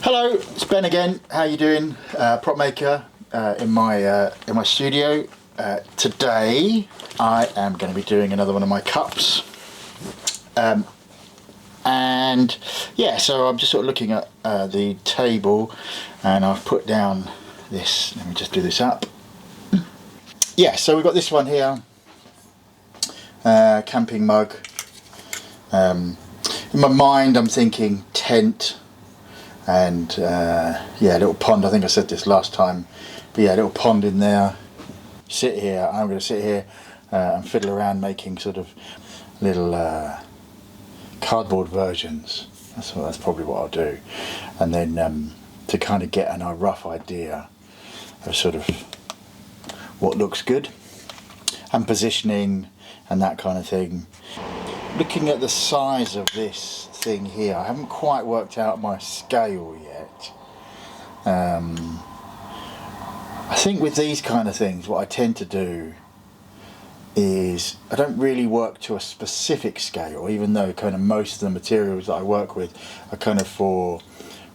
Hello, it's Ben again. How you doing? Prop maker in my studio. Today I am going to be doing another one of my cups. And yeah, so I'm just sort of looking at the table, and I've put down this. Let me just do this up. Yeah, so we've got this one here, camping mug. In my mind, I'm thinking tent. And yeah, a little pond. I think I said this last time, but yeah, a little pond in there. Sit here. I'm going to sit here and fiddle around making sort of little cardboard versions. That's probably what I'll do. And then to kind of get a rough idea of sort of what looks good and positioning and that kind of thing. Looking at the size of this thing here, I haven't quite worked out my scale yet. I think with these kind of things, what I tend to do is I don't really work to a specific scale, even though kind of most of the materials that I work with are kind of for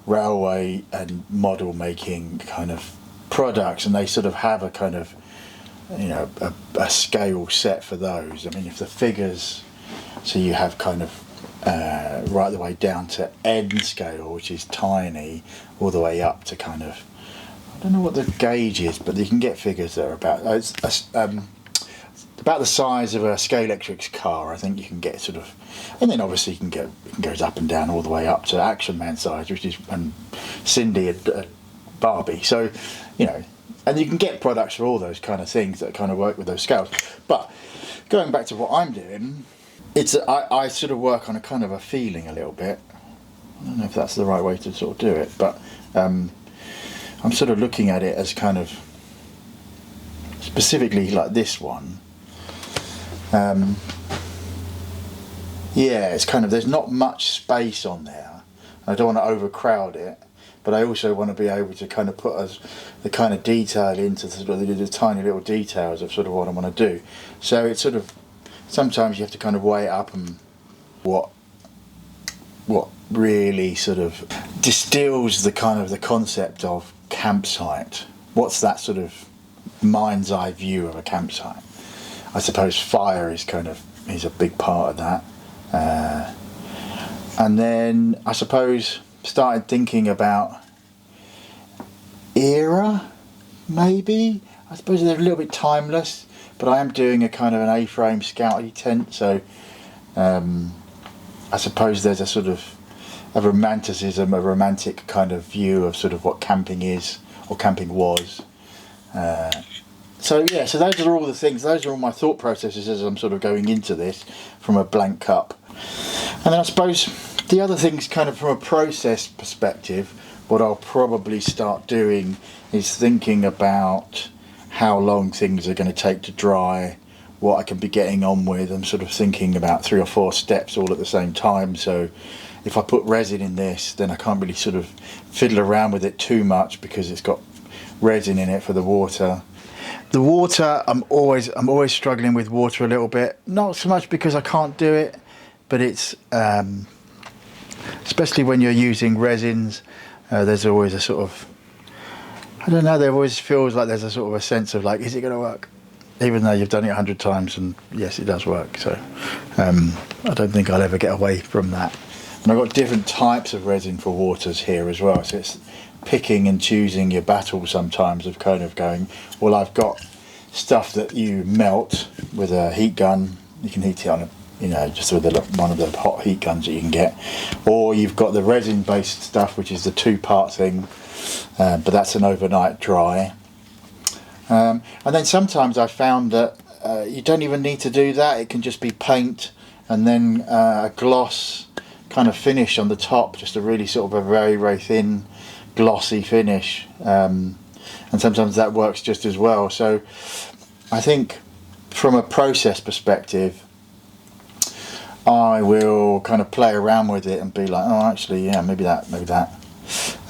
railway and model making kind of products, and they sort of have a kind of, you know, a scale set for those. I mean, if the figures, so you have kind of right the way down to N scale, which is tiny, all the way up to kind of, I don't know what the gauge is, but you can get figures that are about about the size of a Scalextric's car. I think you can get sort of, and then obviously it goes up and down all the way up to Action Man size, which is, and Cindy and Barbie. So, you know, and you can get products for all those kind of things that kind of work with those scales. But going back to what I'm doing, I sort of work on a kind of a feeling a little bit. I don't know if that's the right way to sort of do it, but I'm sort of looking at it as kind of specifically like this one. Yeah, it's kind of, there's not much space on there. I don't want to overcrowd it, but I also want to be able to kind of put the kind of detail into sort of the tiny little details of sort of what I want to do. So it's sort of, sometimes you have to kind of weigh it up and what really sort of distills the kind of the concept of campsite. What's that sort of mind's eye view of a campsite? I suppose fire is a big part of that. And then I suppose started thinking about era, maybe. I suppose they're a little bit timeless, but I am doing a kind of an A-frame scouty tent, so I suppose there's a sort of a romanticism, a romantic kind of view of sort of what camping is, or camping was. So yeah, so those are all the things, those are all my thought processes as I'm sort of going into this from a blank cup. And then I suppose the other things kind of from a process perspective, what I'll probably start doing is thinking about how long things are going to take to dry, what I can be getting on with. I'm sort of thinking about 3 or 4 steps all at the same time. So if I put resin in this, then I can't really sort of fiddle around with it too much because it's got resin in it for the water. The water, I'm always struggling with water a little bit. Not so much because I can't do it, but it's especially when you're using resins, there's always a sort of, I don't know, there always feels like there's a sort of a sense of like, is it going to work? Even though you've done it 100 times, and yes, it does work. So I don't think I'll ever get away from that. And I've got different types of resin for waters here as well. So it's picking and choosing your battle sometimes of kind of going, well, I've got stuff that you melt with a heat gun. You can heat it on just with one of the hot heat guns that you can get. Or you've got the resin-based stuff, which is the 2-part thing. But that's an overnight dry. And then sometimes I found that you don't even need to do that. It can just be paint and then a gloss kind of finish on the top, just a really sort of a very, very thin glossy finish. And sometimes that works just as well. So I think from a process perspective, I will kind of play around with it and be like, oh, actually, yeah, maybe that.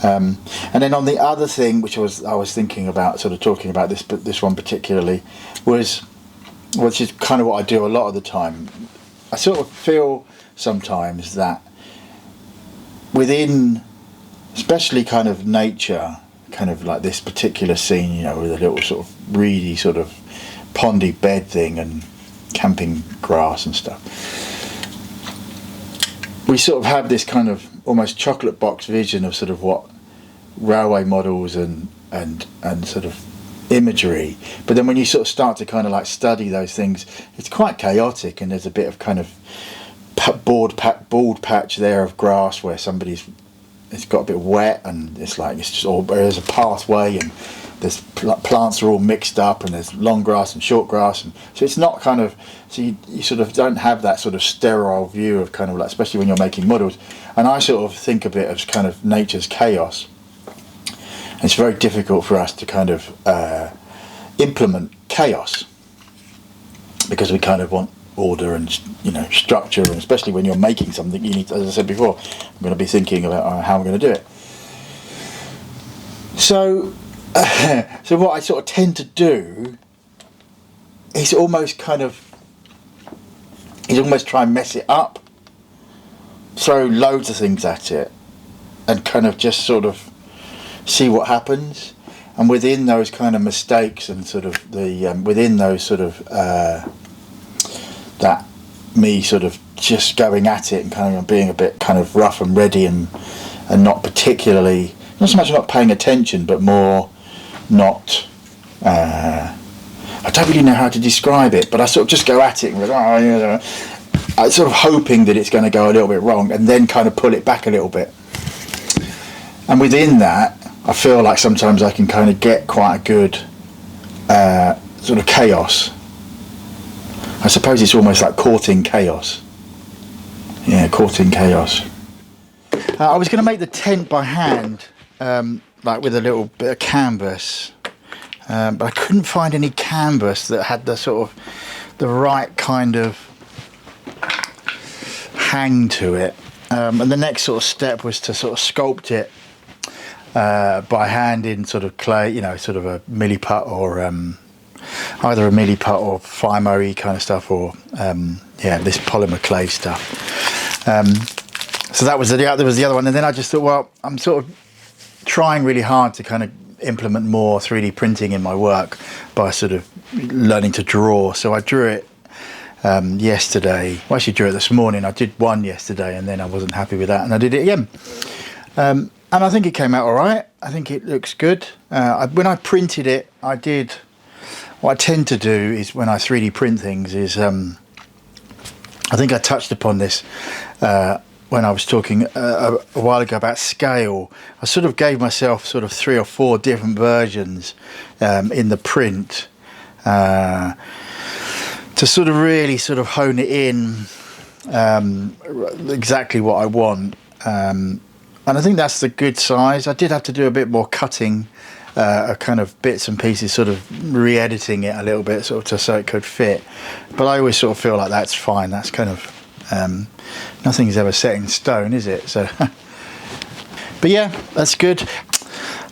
And then on the other thing, which I was thinking about, sort of talking about this, but this one particularly, which is kind of what I do a lot of the time. I sort of feel sometimes that within especially kind of nature, kind of like this particular scene, you know, with a little sort of reedy sort of pondy bed thing and camping grass and stuff. We sort of have this kind of almost chocolate box vision of sort of what railway models and sort of imagery, but then when you sort of start to kind of like study those things, it's quite chaotic, and there's a bit of kind of bald patch there of grass where it's got a bit wet, and it's just all, there's a pathway, and there's plants are all mixed up, and there's long grass and short grass, and so it's not kind of, so you sort of don't have that sort of sterile view of kind of like, especially when you're making models. And I sort of think of it as kind of nature's chaos. It's very difficult for us to kind of implement chaos, because we kind of want order and, you know, structure, and especially when you're making something, you need to, as I said before, I'm going to be thinking about how I'm going to do it. So so what I sort of tend to do is almost try and mess it up, throw loads of things at it, and kind of just sort of see what happens. And within those kind of mistakes and sort of the within those sort of that me sort of just going at it and kind of being a bit kind of rough and ready, and not particularly, not so much not paying attention, but more not I don't really know how to describe it, but I sort of just go at it and go, I'm sort of hoping that it's going to go a little bit wrong, and then kind of pull it back a little bit. And within that, I feel like sometimes I can kind of get quite a good sort of chaos. I suppose it's almost like courting chaos. Yeah, courting chaos. I was going to make the tent by hand, like with a little bit of canvas, but I couldn't find any canvas that had the sort of the right kind of hang to it. And the next sort of step was to sort of sculpt it by hand in sort of clay, you know, sort of a milliput, or either a milliput or Fimo-y kind of stuff, or yeah, this polymer clay stuff. So that was there was the other one, and then I just thought, well, I'm sort of trying really hard to kind of implement more 3D printing in my work by sort of learning to draw. So I drew it yesterday. Well, I actually drew it this morning. I did one yesterday, and then I wasn't happy with that, and I did it again. And I think it came out all right. I think it looks good. When I printed it, I did. What I tend to do is when I 3D print things is, I think I touched upon this when I was talking a while ago about scale. I sort of gave myself sort of 3 or 4 different versions in the print to sort of really sort of hone it in exactly what I want. And I think that's the good size. I did have to do a bit more cutting, kind of bits and pieces, sort of re-editing it a little bit, sort of so it could fit. But I always sort of feel like that's fine. That's kind of nothing's ever set in stone, is it? So, but yeah, that's good.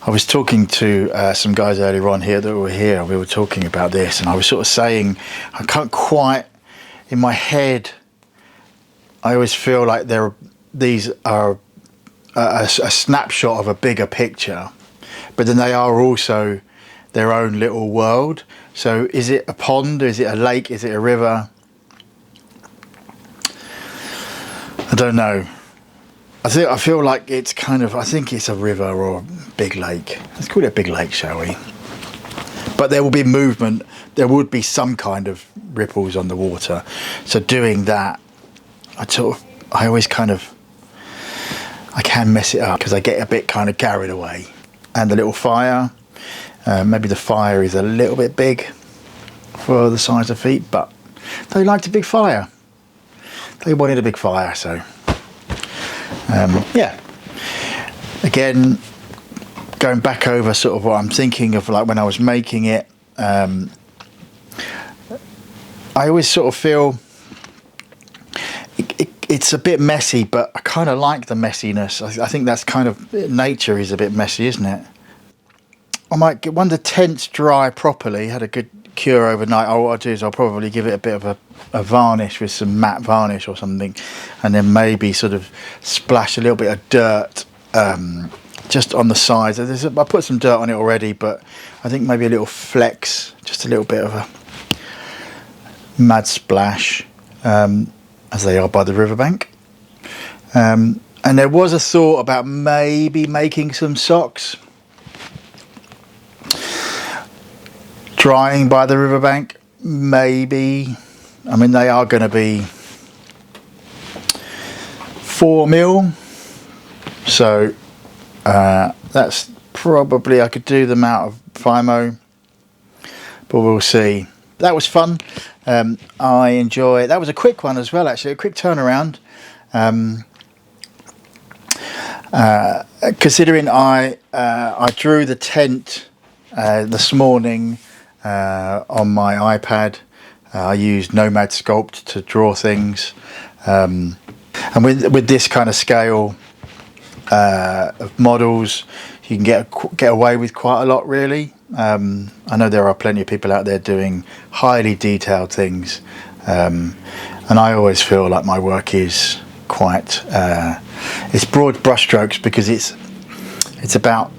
I was talking to some guys earlier on here that were here. We were talking about this, and I was sort of saying I can't quite, in my head, I always feel like these are a snapshot of a bigger picture, but then they are also their own little world. So is it a pond? Is it a lake? Is it a river? I don't know. I feel like it's kind of, I think it's a river or a big lake. Let's call it a big lake, shall we? But there will be movement. There would be some kind of ripples on the water. So doing that, I always kind of, I can mess it up because I get a bit kind of carried away. And the little fire, maybe the fire is a little bit big for the size of feet, but they liked a big fire. They wanted a big fire, so yeah. Again, going back over sort of what I'm thinking of, like when I was making it, I always sort of feel it's a bit messy, but I kind of like the messiness. I think that's kind of, nature is a bit messy, isn't it? I might get, when the tent's dry properly, had a good cure overnight, what I'll do is I'll probably give it a bit of a varnish with some matte varnish or something, and then maybe sort of splash a little bit of dirt just on the sides. I put some dirt on it already, but I think maybe a little flecks, just a little bit of a mud splash, as they are by the riverbank. And there was a thought about maybe making some socks, drying by the riverbank, maybe. I mean, they are going to be 4 mil, so that's probably, I could do them out of Fimo, but we'll see. That was fun. I enjoy it. That was a quick one as well, actually, a quick turnaround. Considering I drew the tent this morning on my iPad. I used Nomad Sculpt to draw things, and with this kind of scale of models, you can get away with quite a lot, really. I know there are plenty of people out there doing highly detailed things, and I always feel like my work is quite it's broad brushstrokes, because it's about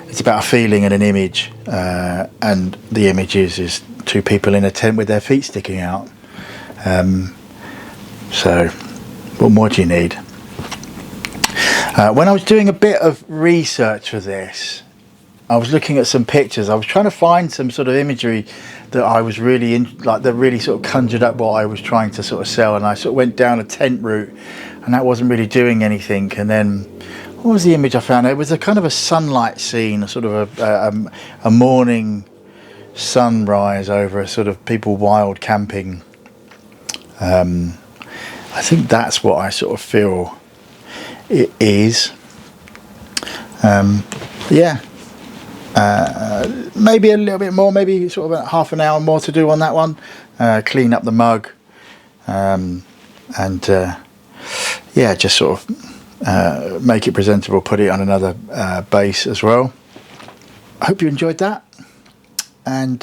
a feeling and an image, and the image is 2 people in a tent with their feet sticking out. So what more do you need? When I was doing a bit of research for this, I was looking at some pictures. I was trying to find some sort of imagery that I was really that really sort of conjured up what I was trying to sort of sell, and I sort of went down a tent route, and that wasn't really doing anything. And then, what was the image I found? It was a kind of a sunlight scene, a sort of a morning sunrise over a sort of people wild camping. I think that's what I sort of feel it is. Yeah. Maybe a little bit more, maybe sort of about half an hour more to do on that one. Clean up the mug, and yeah, just sort of make it presentable, put it on another base as well. I hope you enjoyed that, and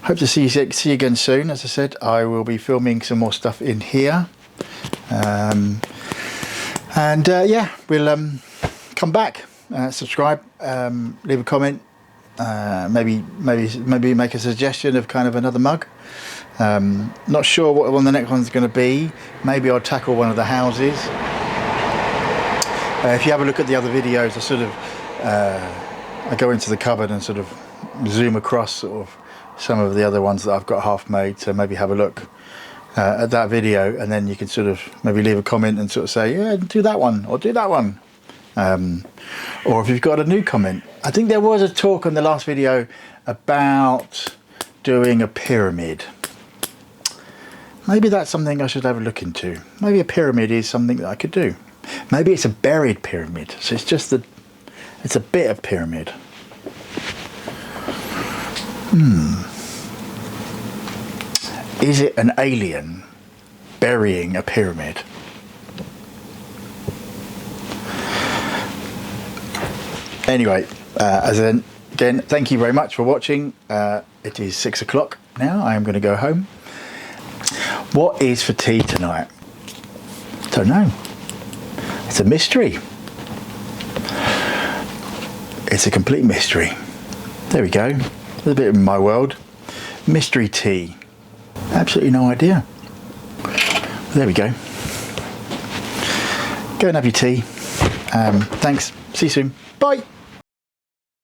hope to see you again soon. As I said, I will be filming some more stuff in here, and yeah, we'll come back. Subscribe, leave a comment, maybe make a suggestion of kind of another mug. Not sure what one the next one's going to be. Maybe I'll tackle one of the houses. If you have a look at the other videos, I sort of I go into the cupboard and sort of zoom across sort of some of the other ones that I've got half made. So maybe have a look at that video, and then you can sort of maybe leave a comment and sort of say, yeah, do that one or do that one. Or if you've got a new comment. I think there was a talk on the last video about doing a pyramid. Maybe that's something I should have a look into. Maybe a pyramid is something that I could do. Maybe it's a buried pyramid, so it's just it's a bit of pyramid. Is it an alien burying a pyramid? Anyway, again, thank you very much for watching. It is 6 o'clock now. I am going to go home. What is for tea tonight? Don't know. It's a mystery. It's a complete mystery. There we go. There's a bit in my world. Mystery tea. Absolutely no idea. There we go. Go and have your tea. Thanks. See you soon. Bye.